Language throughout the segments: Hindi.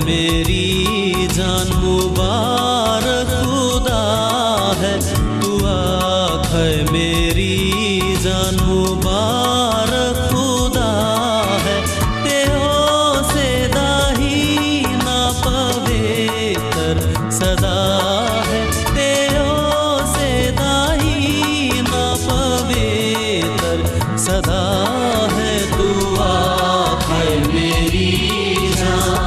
मेरी जान मुबारक खुदा है, तू आँख है मेरी जान मुबारक खुदा है। तेहो से दाही ना पवित्र सदा है, तेहो से दाही ना पवित्र सदा है, तू आँख है मेरी जान।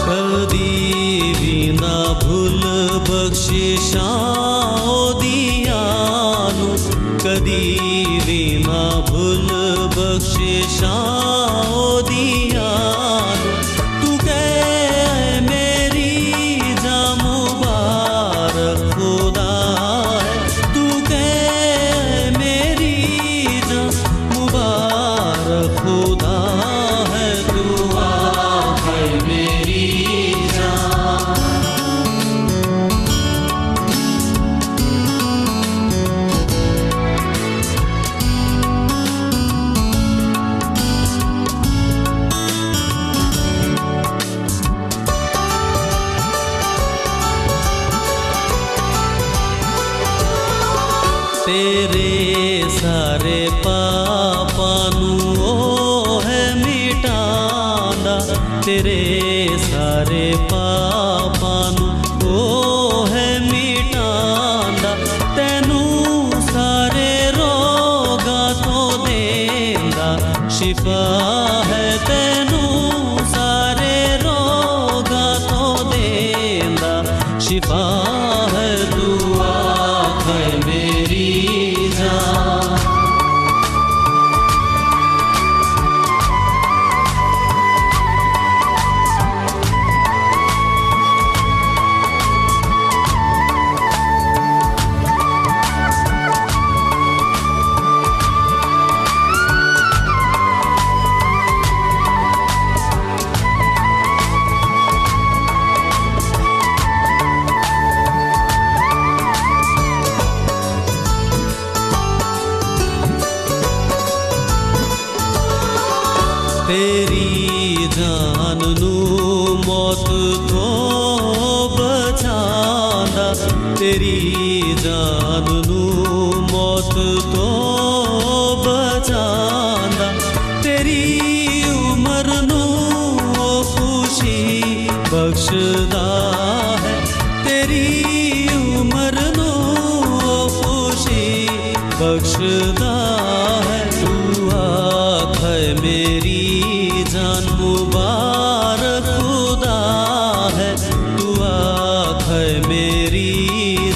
कदी भी ना भूल बख्शिशाओ दियानु, कदी भी ना भूल बख्शिशाओ दियानु। तू कह मेरी जान मुबारक खुदा है, तू कह मेरी जान मुबारक खुदा है, तू आँख है मेरी। तेरे सारे पापानू ओ है मिटांदा, तेरे सारे पापानू ओ है मिटांदा। तैनू सारे रोगा तो देंदा शिफा है, तैनू सारे रोगा तो देंदा शिफा है, तू आँख है मेरी जान। तेरी जान नू मौत तो बचांदा, तेरी जान नू मौत तो बचांदा। तेरी उम्र नू खुशी बख्शदा है, तेरी उम्र नू खुशी बख्शदा है, तू आँख है मेरी जान मुबारक खुदा है, तू आँख है मेरी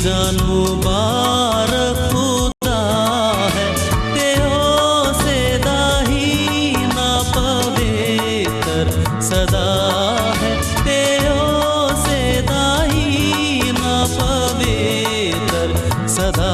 जान मुबारक खुदा है। तेहो से दाही ना पवित्र सदा है, तेहो से दाही ना पवित्र सदा